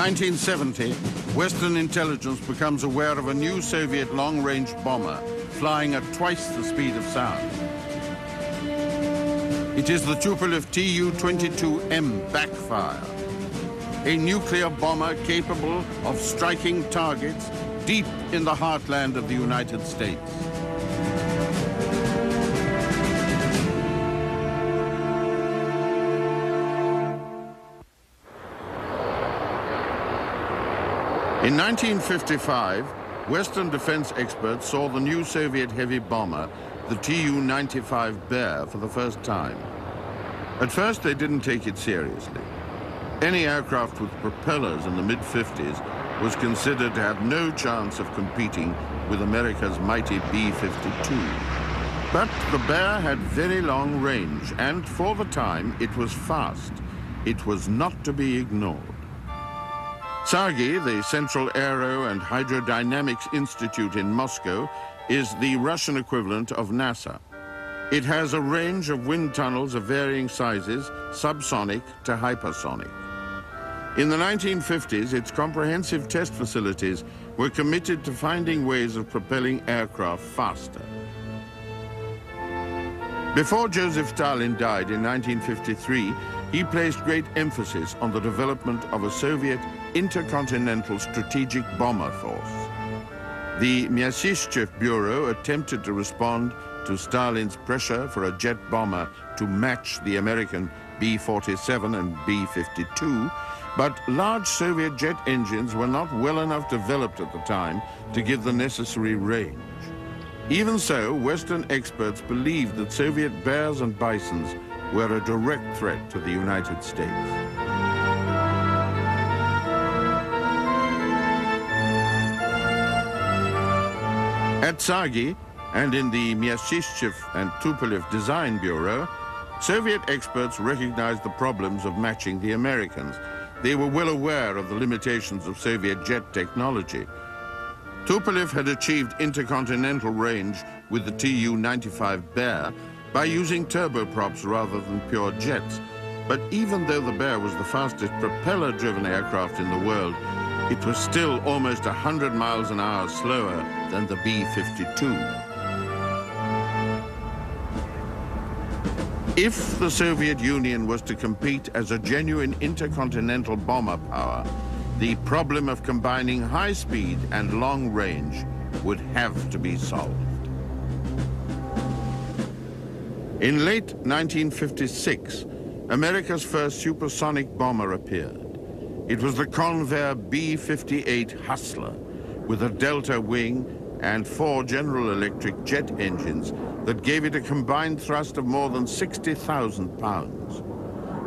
1970, Western intelligence becomes aware of a new Soviet long-range bomber flying at twice the speed of sound. It is the Tupolev Tu-22 Backfire, a nuclear bomber capable of striking targets deep in the heartland of the United States. In 1955, Western defense experts saw the new Soviet heavy bomber, the Tu-95 Bear, for the first time. At first, they didn't take it seriously. Any aircraft with propellers in the mid-50s was considered to have no chance of competing with America's mighty B-52. But the Bear had very long range, and for the time, it was fast. It was not to be ignored. Sargi, the Central Aero and Hydrodynamics Institute in Moscow, is the Russian equivalent of NASA. It has a range of wind tunnels of varying sizes, subsonic to hypersonic. In the 1950s, its comprehensive test facilities were committed to finding ways of propelling aircraft faster. Before Joseph Stalin died in 1953, he placed great emphasis on the development of a Soviet intercontinental strategic bomber force. The Myasishchev Bureau attempted to respond to Stalin's pressure for a jet bomber to match the American B-47 and B-52, but large Soviet jet engines were not well enough developed at the time to give the necessary range. Even so, Western experts believed that Soviet Bears and Bisons were a direct threat to the United States. At Sargi and in the Myasishchev and Tupolev Design Bureau, Soviet experts recognized the problems of matching the Americans. They were well aware of the limitations of Soviet jet technology. Tupolev had achieved intercontinental range with the Tu-95 Bear by using turboprops rather than pure jets. But even though the Bear was the fastest propeller-driven aircraft in the world, it was still almost 100 miles an hour slower than the B-52. If the Soviet Union was to compete as a genuine intercontinental bomber power, the problem of combining high speed and long range would have to be solved. In late 1956, America's first supersonic bomber appeared. It was the Convair B-58 Hustler, with a delta wing and 4 General Electric jet engines that gave it a combined thrust of more than 60,000 pounds.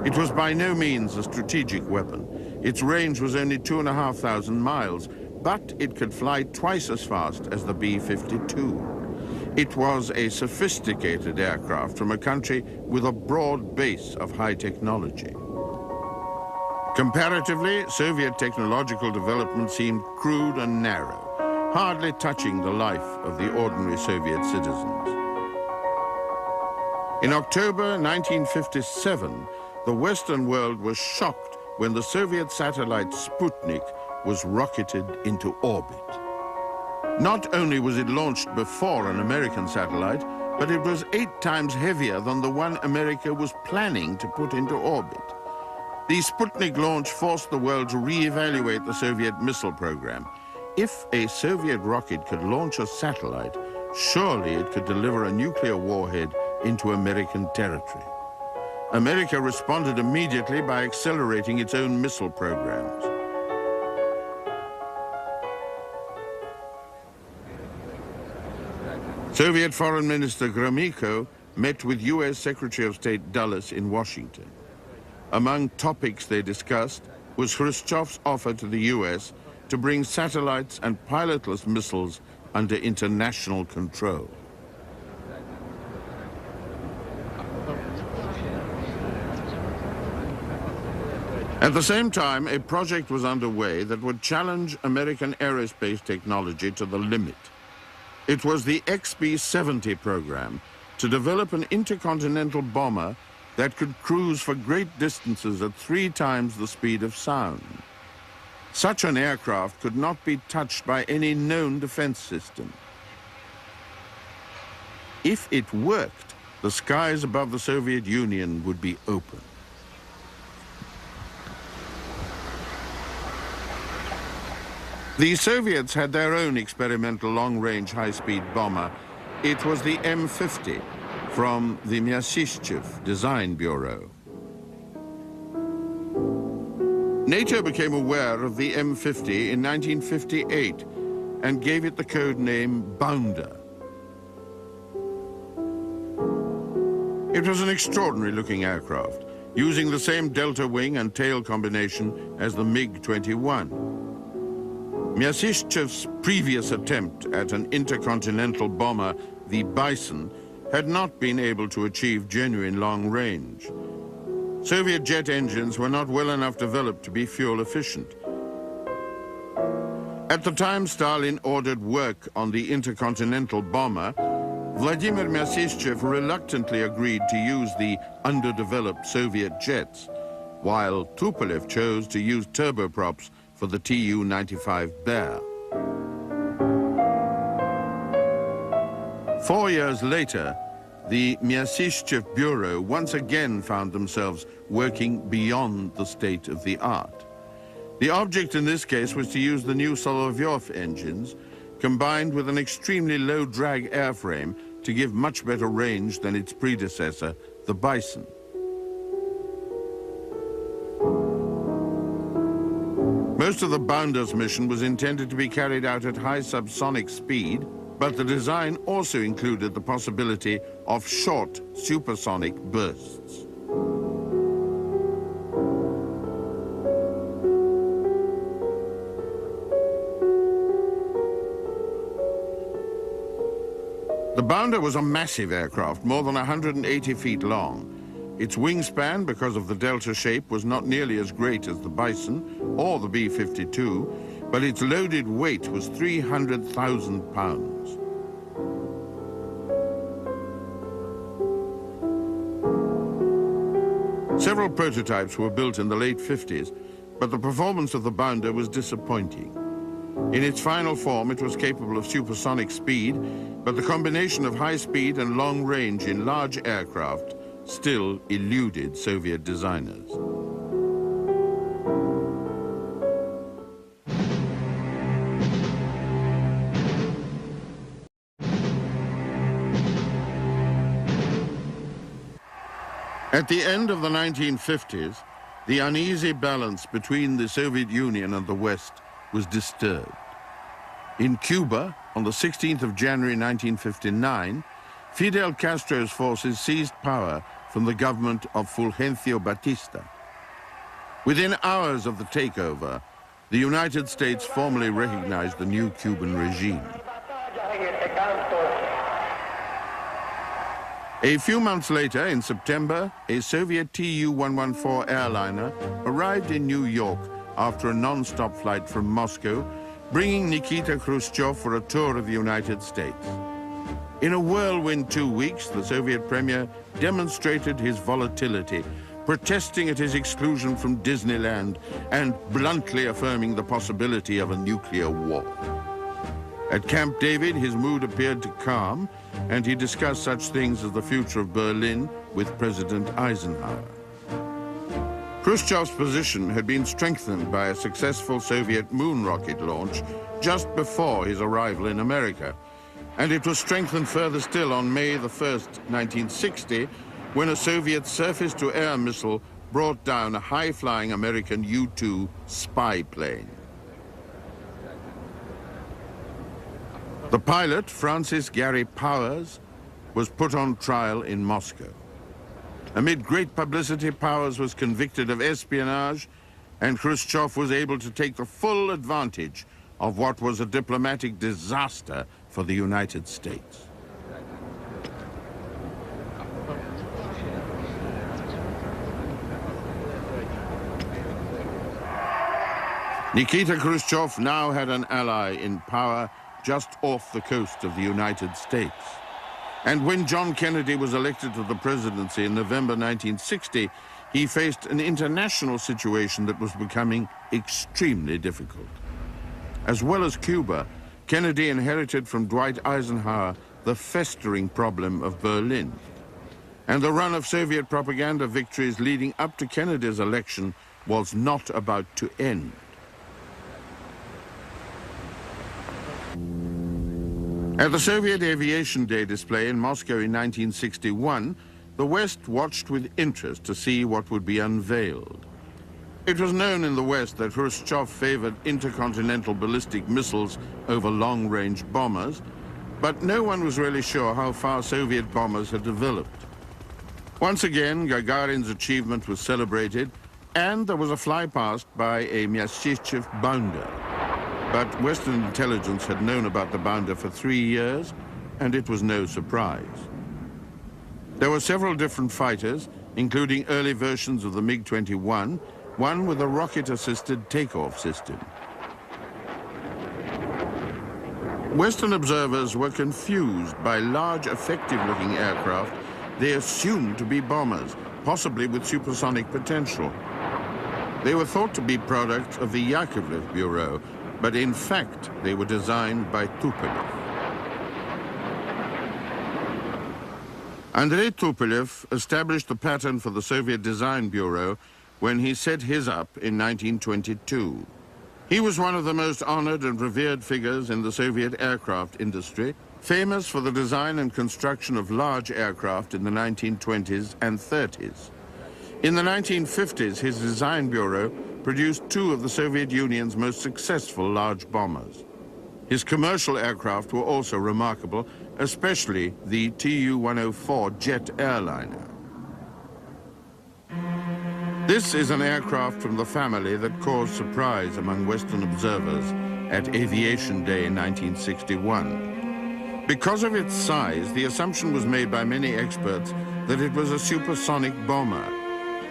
It was by no means a strategic weapon. Its range was only 2,500 miles, but it could fly twice as fast as the B-52. It was a sophisticated aircraft from a country with a broad base of high technology. Comparatively, Soviet technological development seemed crude and narrow, hardly touching the life of the ordinary Soviet citizens. In October 1957, the Western world was shocked when the Soviet satellite Sputnik was rocketed into orbit. Not only was it launched before an American satellite, but it was 8 times heavier than the one America was planning to put into orbit. The Sputnik launch forced the world to re-evaluate the Soviet missile program. If a Soviet rocket could launch a satellite, surely it could deliver a nuclear warhead into American territory. America responded immediately by accelerating its own missile programs. Soviet Foreign Minister Gromyko met with US Secretary of State Dulles in Washington. Among topics they discussed was Khrushchev's offer to the US to bring satellites and pilotless missiles under international control. At the same time, a project was underway that would challenge American aerospace technology to the limit. It was the XB-70 program to develop an intercontinental bomber that could cruise for great distances at 3 times the speed of sound. Such an aircraft could not be touched by any known defense system. If it worked, the skies above the Soviet Union would be open. The Soviets had their own experimental long-range high-speed bomber. It was the M50 from the Myasishchev Design Bureau. NATO became aware of the M50 in 1958 and gave it the code name Bounder. It was an extraordinary-looking aircraft, using the same delta wing and tail combination as the MiG-21. Myasishchev's previous attempt at an intercontinental bomber, the Bison, had not been able to achieve genuine long range. Soviet jet engines were not well enough developed to be fuel efficient. At the time Stalin ordered work on the intercontinental bomber, Vladimir Myasishchev reluctantly agreed to use the underdeveloped Soviet jets, while Tupolev chose to use turboprops for the Tu-95 Bear. 4 years later, the Myasishchev Bureau once again found themselves working beyond the state of the art. The object in this case was to use the new Solovyov engines, combined with an extremely low-drag airframe to give much better range than its predecessor, the Bison. Most of the Bounder's mission was intended to be carried out at high subsonic speed, but the design also included the possibility of short supersonic bursts. The Bounder was a massive aircraft, more than 180 feet long. Its wingspan, because of the delta shape, was not nearly as great as the Bison or the B-52, but its loaded weight was 300,000 pounds. Several prototypes were built in the late 50s, but the performance of the Bounder was disappointing. In its final form, it was capable of supersonic speed, but the combination of high speed and long range in large aircraft still eluded Soviet designers. At the end of the 1950s, the uneasy balance between the Soviet Union and the West was disturbed. In Cuba, on the 16th of January 1959, Fidel Castro's forces seized power from the government of Fulgencio Batista. Within hours of the takeover, the United States formally recognized the new Cuban regime. A few months later, in September, a Soviet Tu-114 airliner arrived in New York after a non-stop flight from Moscow, bringing Nikita Khrushchev for a tour of the United States. In a whirlwind 2 weeks, the Soviet premier demonstrated his volatility, protesting at his exclusion from Disneyland and bluntly affirming the possibility of a nuclear war. At Camp David, his mood appeared to calm, and he discussed such things as the future of Berlin with President Eisenhower. Khrushchev's position had been strengthened by a successful Soviet moon rocket launch just before his arrival in America, and it was strengthened further still on May the 1st, 1960, when a Soviet surface-to-air missile brought down a high-flying American U-2 spy plane. The pilot, Francis Gary Powers, was put on trial in Moscow. Amid great publicity, Powers was convicted of espionage, and Khrushchev was able to take the full advantage of what was a diplomatic disaster for the United States. Nikita Khrushchev now had an ally in power just off the coast of the United States. And when John Kennedy was elected to the presidency in November 1960, he faced an international situation that was becoming extremely difficult. As well as Cuba, Kennedy inherited from Dwight Eisenhower the festering problem of Berlin. And the run of Soviet propaganda victories leading up to Kennedy's election was not about to end. At the Soviet Aviation Day display in Moscow in 1961, the West watched with interest to see what would be unveiled. It was known in the West that Khrushchev favored intercontinental ballistic missiles over long-range bombers, but no one was really sure how far Soviet bombers had developed. Once again, Gagarin's achievement was celebrated, and there was a flypast by a Myasishchev bounder. But Western intelligence had known about the bounder for 3 years, and it was no surprise. There were several different fighters, including early versions of the MiG-21, one with a rocket-assisted takeoff system. Western observers were confused by large, effective-looking aircraft they assumed to be bombers, possibly with supersonic potential. They were thought to be products of the Yakovlev Bureau, but in fact, they were designed by Tupolev. Andrei Tupolev established the pattern for the Soviet Design Bureau when he set his up in 1922. He was one of the most honored and revered figures in the Soviet aircraft industry, famous for the design and construction of large aircraft in the 1920s and 30s. In the 1950s, his design bureau produced 2 of the Soviet Union's most successful large bombers. His commercial aircraft were also remarkable, especially the Tu-104 jet airliner. This is an aircraft from the family that caused surprise among Western observers at Aviation Day in 1961. Because of its size, the assumption was made by many experts that it was a supersonic bomber.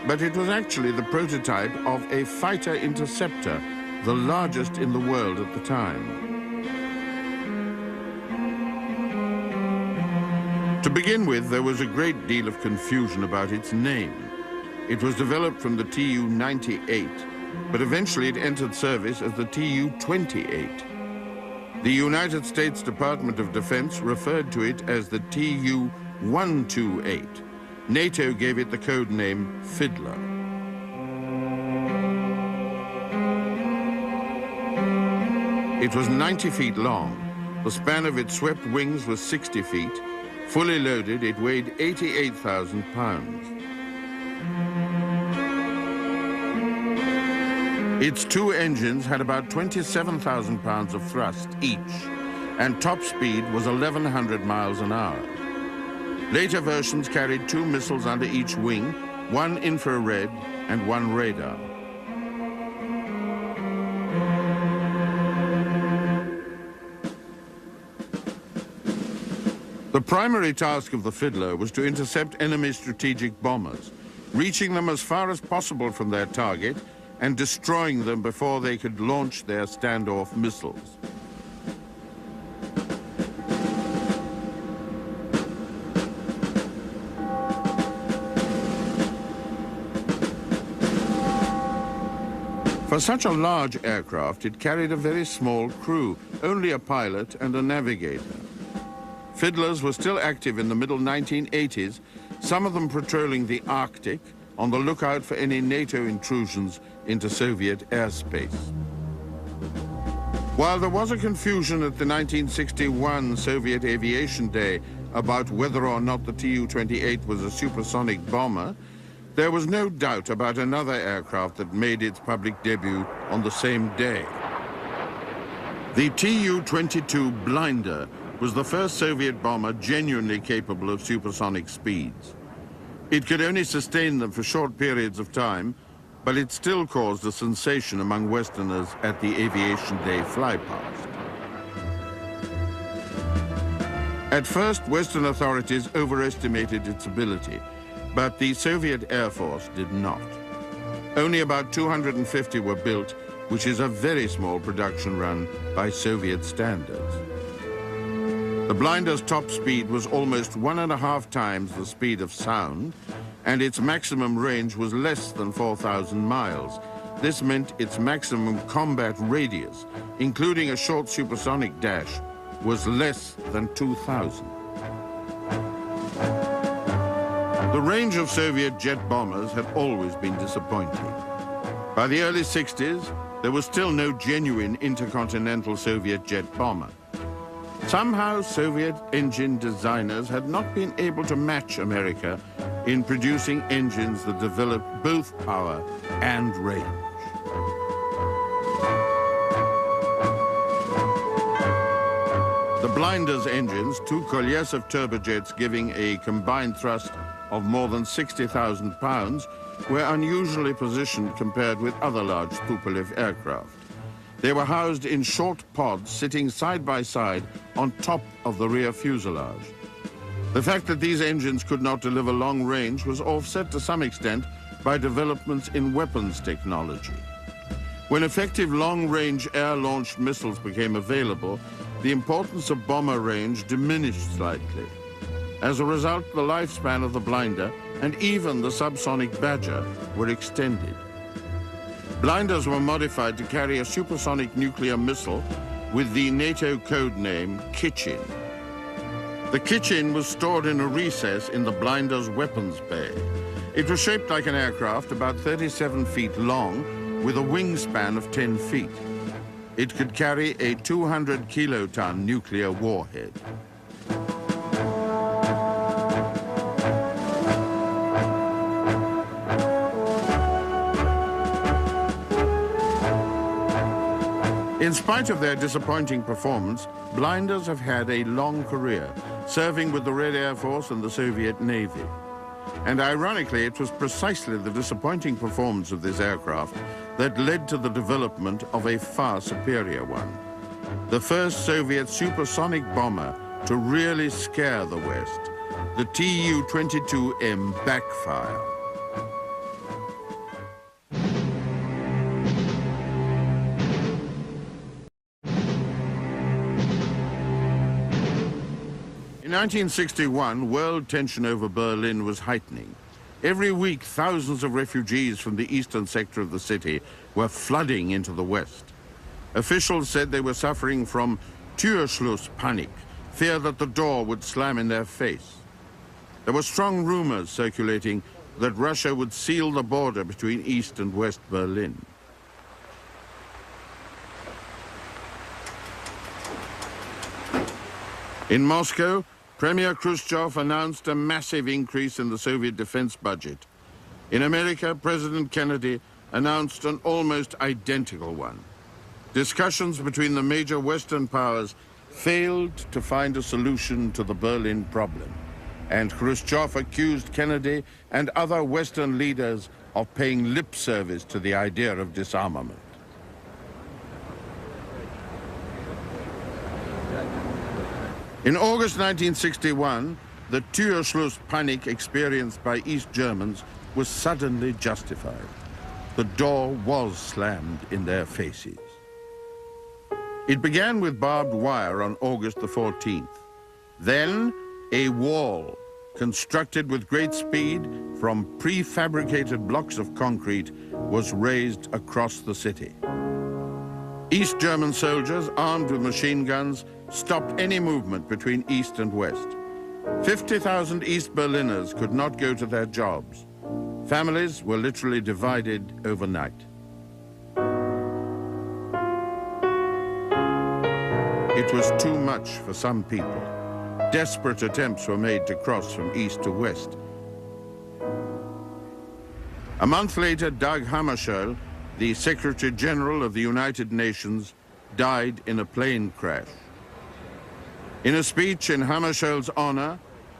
But it was actually the prototype of a fighter interceptor, the largest in the world at the time. To begin with, there was a great deal of confusion about its name. It was developed from the Tu-98, but eventually it entered service as the Tu-28. The United States Department of Defense referred to it as the Tu-128. NATO gave it the code name Fiddler. It was 90 feet long. The span of its swept wings was 60 feet. Fully loaded, it weighed 88,000 pounds. Its 2 engines had about 27,000 pounds of thrust each, and top speed was 1,100 miles an hour. Later versions carried 2 missiles under each wing, 1 infrared and 1 radar. The primary task of the Fiddler was to intercept enemy strategic bombers, reaching them as far as possible from their target and destroying them before they could launch their standoff missiles. For such a large aircraft, it carried a very small crew, only a pilot and a navigator. Fiddlers were still active in the middle 1980s, some of them patrolling the Arctic, on the lookout for any NATO intrusions into Soviet airspace. While there was a confusion at the 1961 Soviet Aviation Day about whether or not the Tu-28 was a supersonic bomber, there was no doubt about another aircraft that made its public debut on the same day. The Tu-22 Blinder was the first Soviet bomber genuinely capable of supersonic speeds. It could only sustain them for short periods of time, but it still caused a sensation among Westerners at the Aviation Day flypast. At first, Western authorities overestimated its ability, but the Soviet Air Force did not. Only about 250 were built, which is a very small production run by Soviet standards. The Blinder's top speed was almost 1.5 times the speed of sound, and its maximum range was less than 4,000 miles. This meant its maximum combat radius, including a short supersonic dash, was less than 2,000. The range of Soviet jet bombers had always been disappointing. By the early 60s, there was still no genuine intercontinental Soviet jet bomber. Somehow, Soviet engine designers had not been able to match America in producing engines that developed both power and range. The Blinder's engines, two Kolesov turbojets giving a combined thrust of more than 60,000 pounds, were unusually positioned compared with other large Tupolev aircraft. They were housed in short pods sitting side by side on top of the rear fuselage. The fact that these engines could not deliver long range was offset to some extent by developments in weapons technology. When effective long-range air-launched missiles became available, the importance of bomber range diminished slightly. As a result, the lifespan of the Blinder and even the subsonic Badger were extended. Blinders were modified to carry a supersonic nuclear missile with the NATO code name Kitchen. The Kitchen was stored in a recess in the Blinder's weapons bay. It was shaped like an aircraft, about 37 feet long, with a wingspan of 10 feet. It could carry a 200-kiloton nuclear warhead. In spite of their disappointing performance, Blinders have had a long career, serving with the Red Air Force and the Soviet Navy. And ironically, it was precisely the disappointing performance of this aircraft that led to the development of a far superior one. The first Soviet supersonic bomber to really scare the West, the Tu-22M Backfire. In 1961, world tension over Berlin was heightening. Every week, thousands of refugees from the eastern sector of the city were flooding into the west. Officials said they were suffering from Türschluss panic, fear that the door would slam in their face. There were strong rumors circulating that Russia would seal the border between East and West Berlin. In Moscow, Premier Khrushchev announced a massive increase in the Soviet defense budget. In America, President Kennedy announced an almost identical one. Discussions between the major Western powers failed to find a solution to the Berlin problem, and Khrushchev accused Kennedy and other Western leaders of paying lip service to the idea of disarmament. In August 1961, the Türschluss panic experienced by East Germans was suddenly justified. The door was slammed in their faces. It began with barbed wire on August the 14th. Then, a wall constructed with great speed from prefabricated blocks of concrete was raised across the city. East German soldiers, armed with machine guns, stopped any movement between East and West. 50,000 East Berliners could not go to their jobs. Families were literally divided overnight. It was too much for some people. Desperate attempts were made to cross from East to West. A month later, Dag Hammarskjöld, the Secretary General of the United Nations, died in a plane crash. In a speech in Hammarskjöld's honor,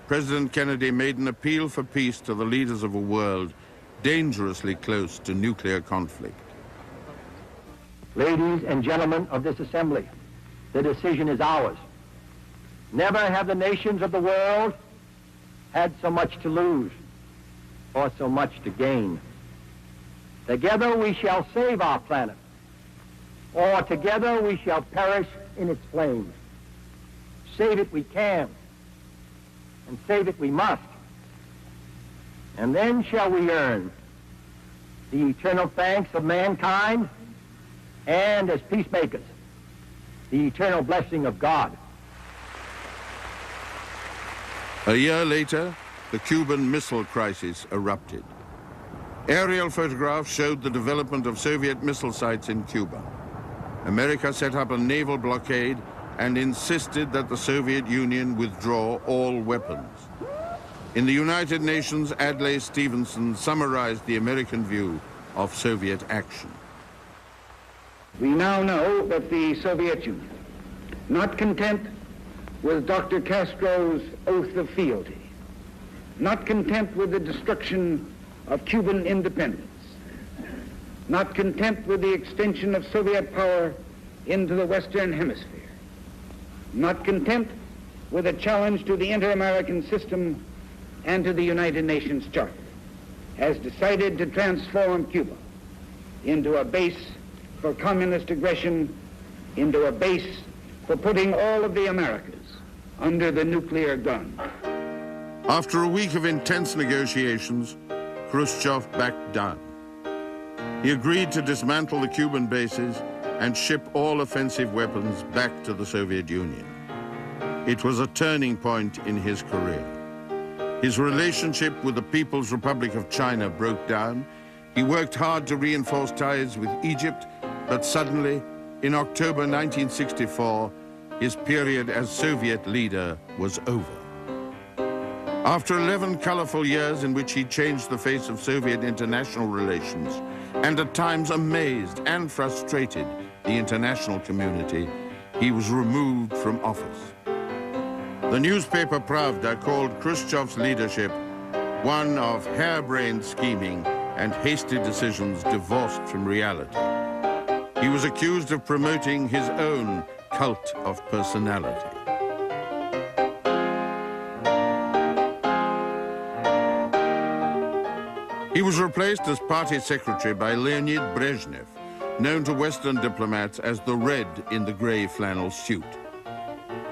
President Kennedy made an appeal for peace to the leaders of a world dangerously close to nuclear conflict. Ladies and gentlemen of this assembly, the decision is ours. Never have the nations of the world had so much to lose or so much to gain. Together we shall save our planet, or together we shall perish in its flames. Save it we can, and save it we must. And then shall we earn the eternal thanks of mankind, and as peacemakers, the eternal blessing of God. A year later, the Cuban Missile Crisis erupted. Aerial photographs showed the development of Soviet missile sites in Cuba. America set up a naval blockade and insisted that the Soviet Union withdraw all weapons. In the United Nations, Adlai Stevenson summarized the American view of Soviet action. We now know that the Soviet Union, not content with Dr. Castro's oath of fealty, not content with the destruction of Cuban independence, not content with the extension of Soviet power into the Western Hemisphere, not content with a challenge to the inter-American system and to the United Nations Charter, has decided to transform Cuba into a base for communist aggression, into a base for putting all of the Americas under the nuclear gun. After a week of intense negotiations, Khrushchev backed down. He agreed to dismantle the Cuban bases and ship all offensive weapons back to the Soviet Union. It was a turning point in his career. His relationship with the People's Republic of China broke down. He worked hard to reinforce ties with Egypt, but suddenly, in October 1964, his period as Soviet leader was over. After 11 colorful years in which he changed the face of Soviet international relations, and at times amazed and frustrated the international community, he was removed from office. The newspaper Pravda called Khrushchev's leadership one of harebrained scheming and hasty decisions divorced from reality. He was accused of promoting his own cult of personality. He was replaced as party secretary by Leonid Brezhnev, known to Western diplomats as the Red in the gray flannel suit.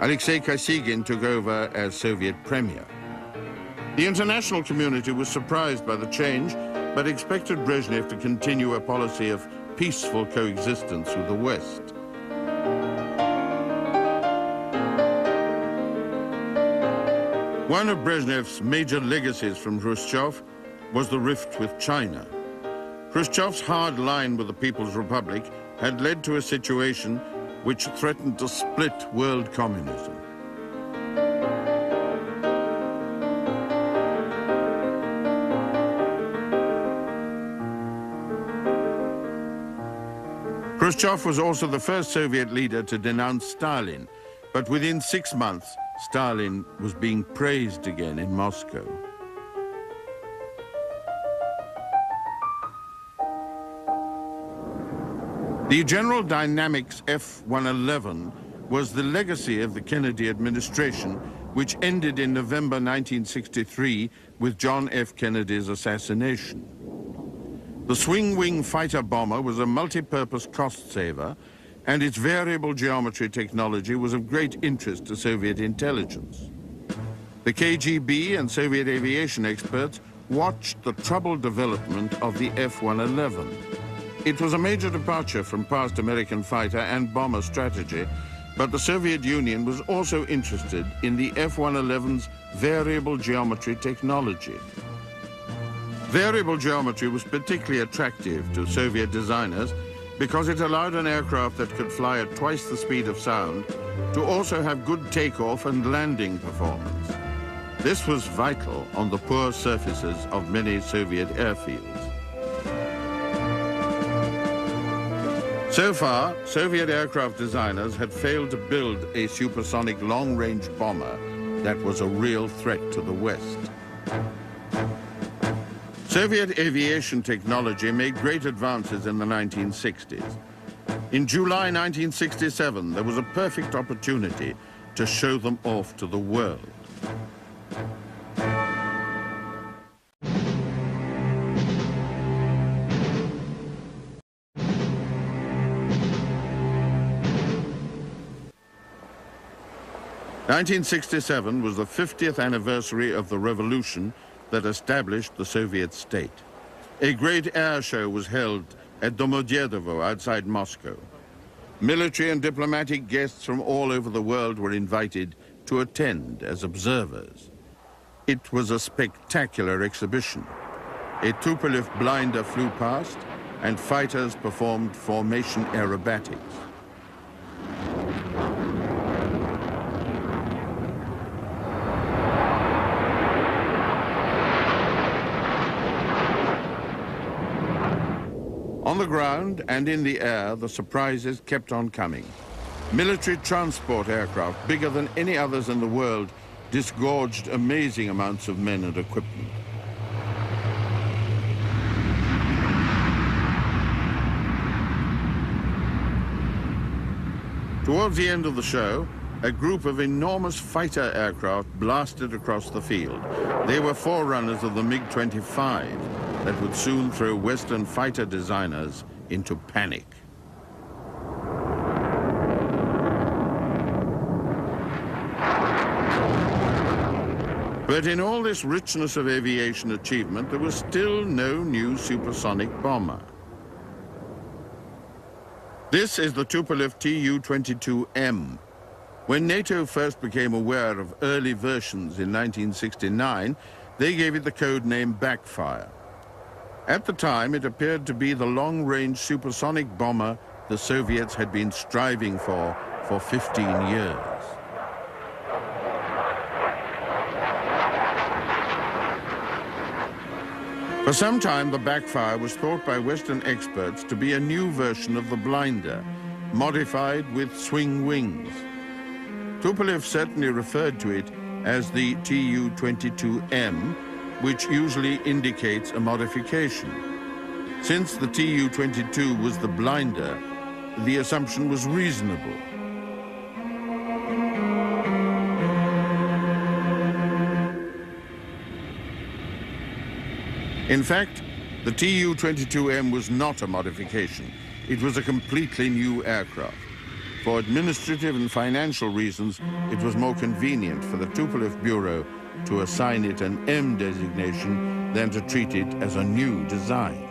Alexei Kosygin took over as Soviet premier. The international community was surprised by the change, but expected Brezhnev to continue a policy of peaceful coexistence with the West. One of Brezhnev's major legacies from Khrushchev was the rift with China. Khrushchev's hard line with the People's Republic had led to a situation which threatened to split world communism. Khrushchev was also the first Soviet leader to denounce Stalin, but within 6 months, Stalin was being praised again in Moscow. The General Dynamics F-111 was the legacy of the Kennedy administration, which ended in November 1963 with John F. Kennedy's assassination. The swing-wing fighter bomber was a multi-purpose cost-saver, and its variable geometry technology was of great interest to Soviet intelligence. The KGB and Soviet aviation experts watched the troubled development of the F-111. It was a major departure from past American fighter and bomber strategy, but the Soviet Union was also interested in the F-111's variable geometry technology. Variable geometry was particularly attractive to Soviet designers because it allowed an aircraft that could fly at twice the speed of sound to also have good takeoff and landing performance. This was vital on the poor surfaces of many Soviet airfields. So far, Soviet aircraft designers had failed to build a supersonic long-range bomber that was a real threat to the West. Soviet aviation technology made great advances in the 1960s. In July 1967, there was a perfect opportunity to show them off to the world. "1967 was the 50th anniversary of the revolution that established the Soviet state. A great air show was held at Domodedovo outside Moscow. Military and diplomatic guests from all over the world were invited to attend as observers. It was a spectacular exhibition. A Tupolev blinder flew past, and fighters performed formation aerobatics. On the ground and in the air, the surprises kept on coming. Military transport aircraft, bigger than any others in the world, disgorged amazing amounts of men and equipment. Towards the end of the show, a group of enormous fighter aircraft blasted across the field. They were forerunners of the MiG-25 that would soon throw Western fighter designers into panic. But in all this richness of aviation achievement, there was still no new supersonic bomber. This is the Tupolev Tu-22M. When NATO first became aware of early versions in 1969, they gave it the code name Backfire. At the time, it appeared to be the long-range supersonic bomber the Soviets had been striving for 15 years. For some time, the Backfire was thought by Western experts to be a new version of the blinder, modified with swing wings. Tupolev certainly referred to it as the Tu-22M, which usually indicates a modification. Since the Tu-22 was the blinder, the assumption was reasonable. In fact, the Tu-22M was not a modification. It was a completely new aircraft. For administrative and financial reasons, it was more convenient for the Tupolev Bureau to assign it an M designation than to treat it as a new design.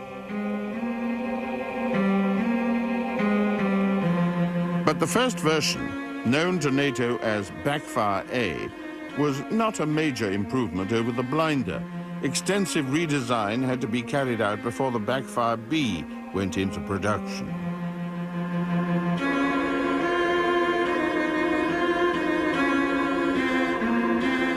But the first version, known to NATO as Backfire A, was not a major improvement over the blinder. Extensive redesign had to be carried out before the Backfire B went into production.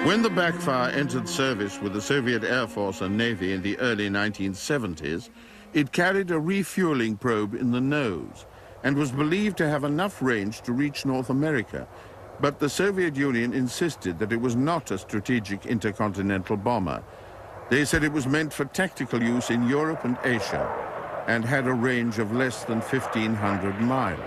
When the Backfire entered service with the Soviet Air Force and Navy in the early 1970s, it carried a refueling probe in the nose and was believed to have enough range to reach North America. But the Soviet Union insisted that it was not a strategic intercontinental bomber. They said it was meant for tactical use in Europe and Asia and had a range of less than 1,500 miles.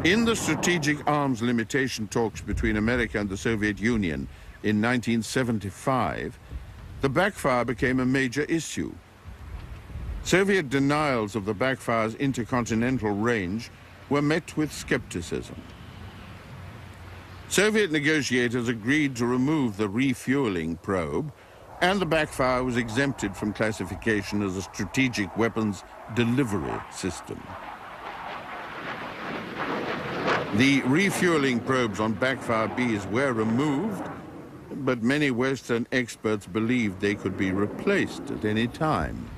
In the strategic arms limitation talks between America and the Soviet Union in 1975, the Backfire became a major issue. Soviet denials of the Backfire's intercontinental range were met with skepticism. Soviet negotiators agreed to remove the refueling probe, and the Backfire was exempted from classification as a strategic weapons delivery system. The refueling probes on Backfire Bs were removed, but many Western experts believed they could be replaced at any time.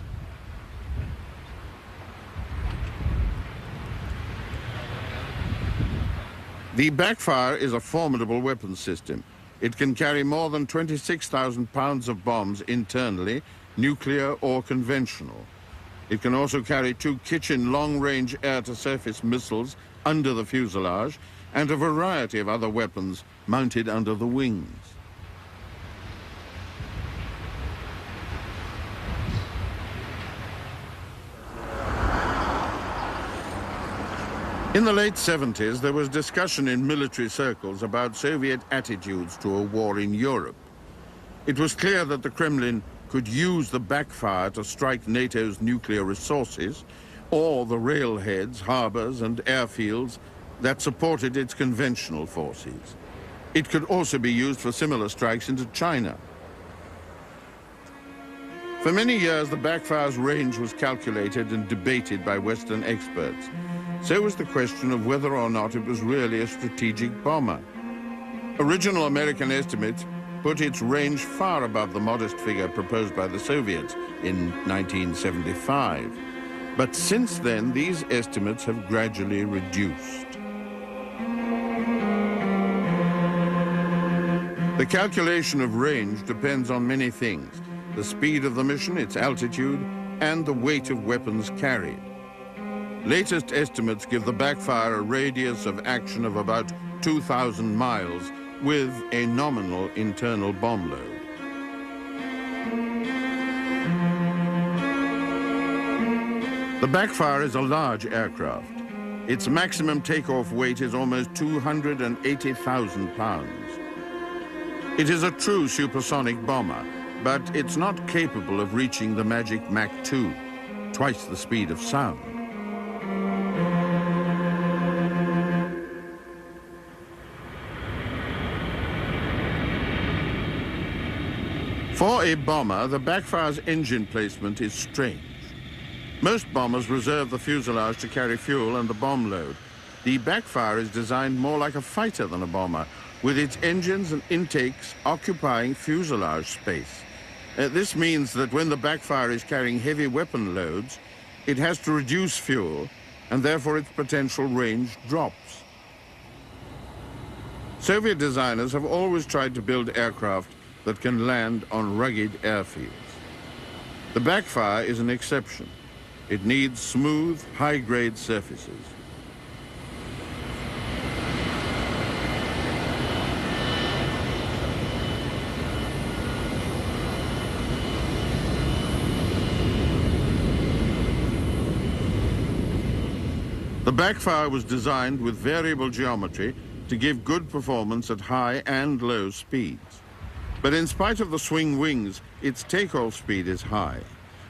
The Backfire is a formidable weapons system. It can carry more than 26,000 pounds of bombs internally, nuclear or conventional. It can also carry 2 Kitchen long-range air-to-surface missiles under the fuselage and a variety of other weapons mounted under the wings. In the late 70s, there was discussion in military circles about Soviet attitudes to a war in Europe. It was clear that the Kremlin could use the Backfire to strike NATO's nuclear resources, or the railheads, harbors, and airfields that supported its conventional forces. It could also be used for similar strikes into China. For many years, the Backfire's range was calculated and debated by Western experts. So was the question of whether or not it was really a strategic bomber. Original American estimates put its range far above the modest figure proposed by the Soviets in 1975. But since then, these estimates have gradually reduced. The calculation of range depends on many things: the speed of the mission, its altitude, and the weight of weapons carried. Latest estimates give the Backfire a radius of action of about 2,000 miles with a nominal internal bomb load. The Backfire is a large aircraft. Its maximum takeoff weight is almost 280,000 pounds. It is a true supersonic bomber, but it's not capable of reaching the magic Mach 2, twice the speed of sound. For a bomber, the Backfire's engine placement is strange. Most bombers reserve the fuselage to carry fuel and the bomb load. The Backfire is designed more like a fighter than a bomber, with its engines and intakes occupying fuselage space. This means that when the Backfire is carrying heavy weapon loads, it has to reduce fuel, and therefore its potential range drops. Soviet designers have always tried to build aircraft that can land on rugged airfields. The Backfire is an exception. It needs smooth, high-grade surfaces. The Backfire was designed with variable geometry to give good performance at high and low speeds. But in spite of the swing wings, its takeoff speed is high.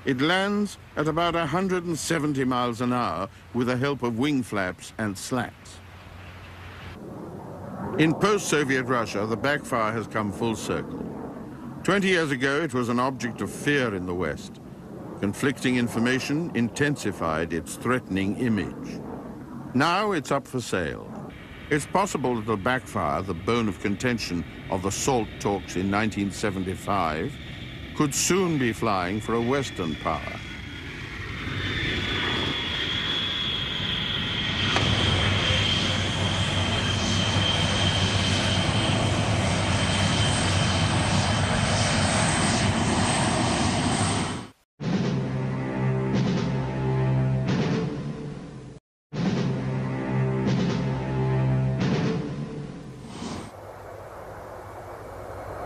It lands at about 170 miles an hour with the help of wing flaps and slats. In post-Soviet Russia, the Backfire has come full circle. 20 years ago, it was an object of fear in the West. Conflicting information intensified its threatening image. Now it's up for sale. It's possible that the Backfire, the bone of contention of the SALT talks in 1975, could soon be flying for a Western power.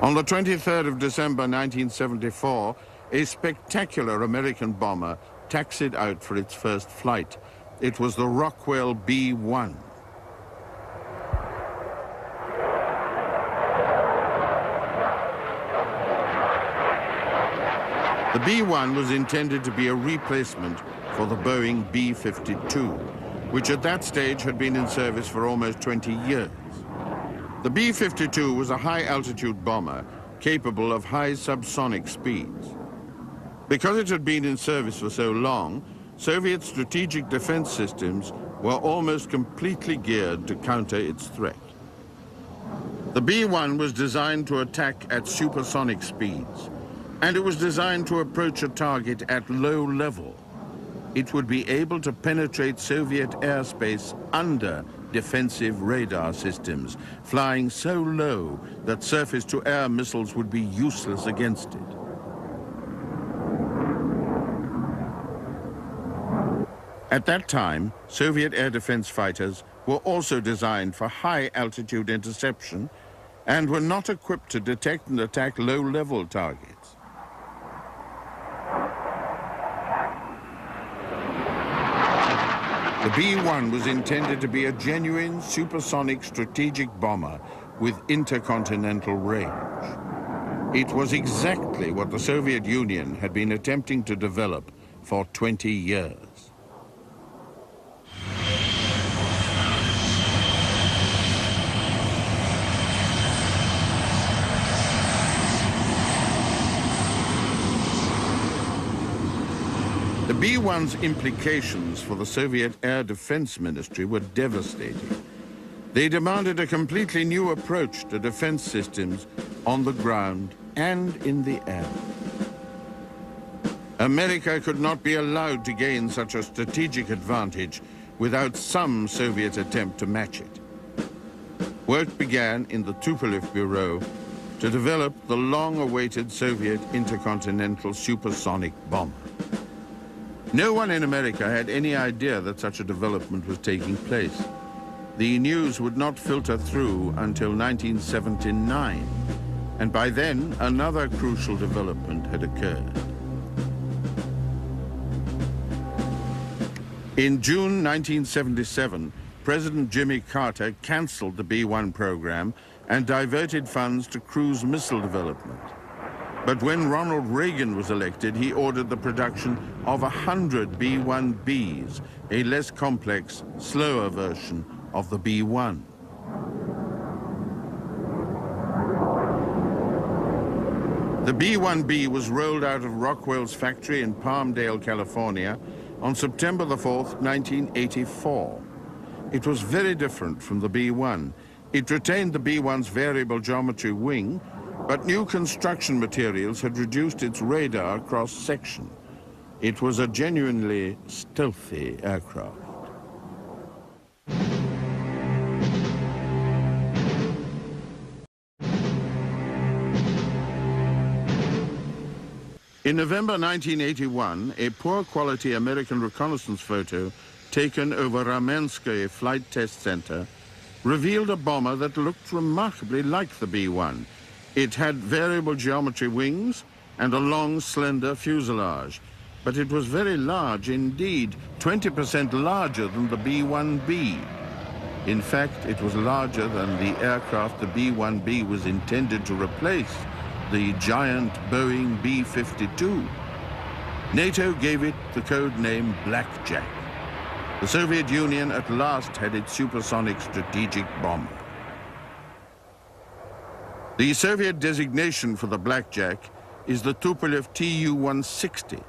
On the 23rd of December 1974, a spectacular American bomber taxied out for its first flight. It was the Rockwell B-1. The B-1 was intended to be a replacement for the Boeing B-52, which at that stage had been in service for almost 20 years. The B-52 was a high-altitude bomber capable of high subsonic speeds. Because it had been in service for so long, Soviet strategic defense systems were almost completely geared to counter its threat. The B-1 was designed to attack at supersonic speeds, and it was designed to approach a target at low level. It would be able to penetrate Soviet airspace under defensive radar systems, flying so low that surface-to-air missiles would be useless against it. At that time, Soviet air defense fighters were also designed for high-altitude interception and were not equipped to detect and attack low-level targets. The B-1 was intended to be a genuine supersonic strategic bomber with intercontinental range. It was exactly what the Soviet Union had been attempting to develop for 20 years. The B-1's implications for the Soviet Air Defense Ministry were devastating. They demanded a completely new approach to defense systems on the ground and in the air. America could not be allowed to gain such a strategic advantage without some Soviet attempt to match it. Work began in the Tupolev Bureau to develop the long-awaited Soviet intercontinental supersonic bomber. No one in America had any idea that such a development was taking place. The news would not filter through until 1979, and by then another crucial development had occurred. In June 1977, President Jimmy Carter canceled the B-1 program and diverted funds to cruise missile development. But when Ronald Reagan was elected, he ordered the production of 100 B-1Bs, a less complex, slower version of the B-1. The B-1B was rolled out of Rockwell's factory in Palmdale, California, on September the 4th, 1984. It was very different from the B-1. It retained the B-1's variable geometry wing, but new construction materials had reduced its radar cross-section. It was a genuinely stealthy aircraft. In November 1981, a poor-quality American reconnaissance photo taken over Ramenskoye Flight Test Center revealed a bomber that looked remarkably like the B-1. It had variable geometry wings and a long, slender fuselage, but it was very large indeed, 20% larger than the B-1B. In fact, it was larger than the aircraft the B-1B was intended to replace, the giant Boeing B-52. NATO gave it the code name Blackjack. The Soviet Union at last had its supersonic strategic bomber. The Soviet designation for the Blackjack is the Tupolev Tu-160.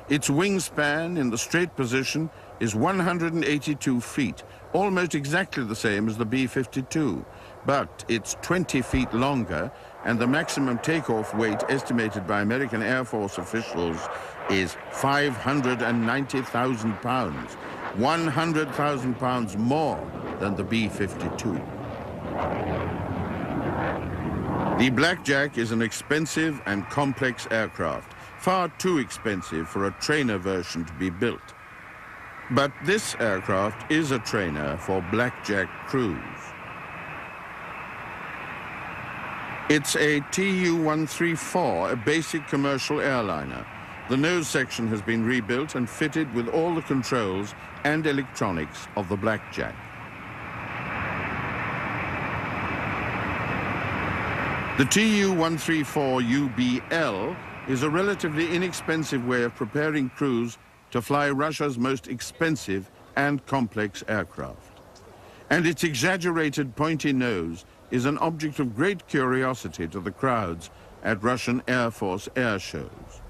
Its wingspan in the straight position is 182 feet, almost exactly the same as the B-52, but it's 20 feet longer, and the maximum takeoff weight estimated by American Air Force officials is 590,000 pounds, 100,000 pounds more than the B-52. The Blackjack is an expensive and complex aircraft, far too expensive for a trainer version to be built. But this aircraft is a trainer for Blackjack crews. It's a Tu-134, a basic commercial airliner. The nose section has been rebuilt and fitted with all the controls and electronics of the Blackjack. The Tu-134UBL is a relatively inexpensive way of preparing crews to fly Russia's most expensive and complex aircraft. And its exaggerated pointy nose is an object of great curiosity to the crowds at Russian Air Force air shows.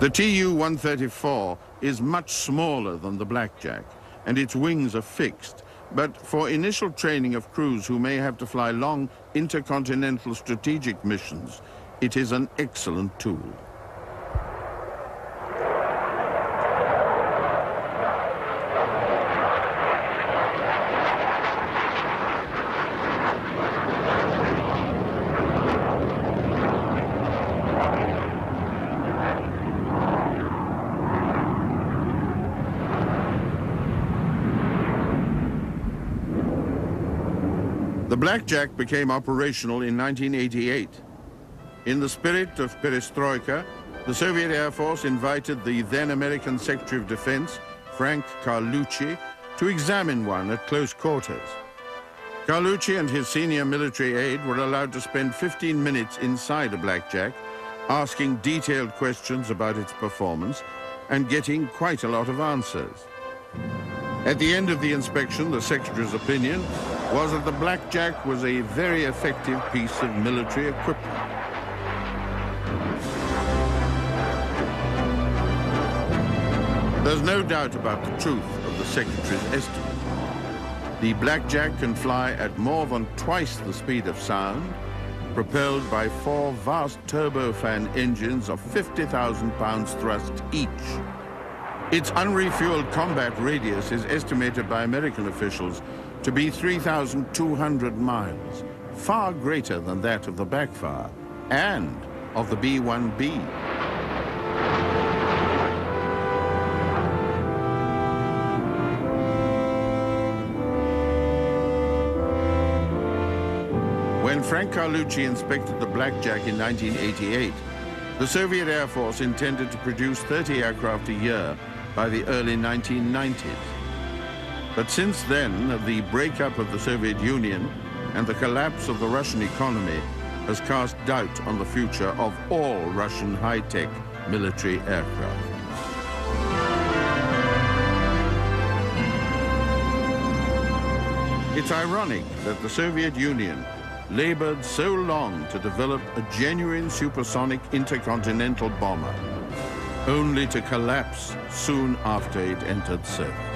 The Tu-134 is much smaller than the Blackjack, and its wings are fixed, but for initial training of crews who may have to fly long intercontinental strategic missions, it is an excellent tool. The Blackjack became operational in 1988. In the spirit of perestroika, the Soviet Air Force invited the then American Secretary of Defense, Frank Carlucci, to examine one at close quarters. Carlucci and his senior military aide were allowed to spend 15 minutes inside a Blackjack, asking detailed questions about its performance and getting quite a lot of answers. At the end of the inspection, the Secretary's opinion was that the Blackjack was a very effective piece of military equipment. There's no doubt about the truth of the Secretary's estimate. The Blackjack can fly at more than twice the speed of sound, propelled by 4 vast turbofan engines of 50,000 pounds thrust each. Its unrefueled combat radius is estimated by American officials to be 3,200 miles, far greater than that of the Backfire and of the B-1B. When Frank Carlucci inspected the Blackjack in 1988, the Soviet Air Force intended to produce 30 aircraft a year by the early 1990s. But since then, the breakup of the Soviet Union and the collapse of the Russian economy has cast doubt on the future of all Russian high-tech military aircraft. It's ironic that the Soviet Union labored so long to develop a genuine supersonic intercontinental bomber, only to collapse soon after it entered service.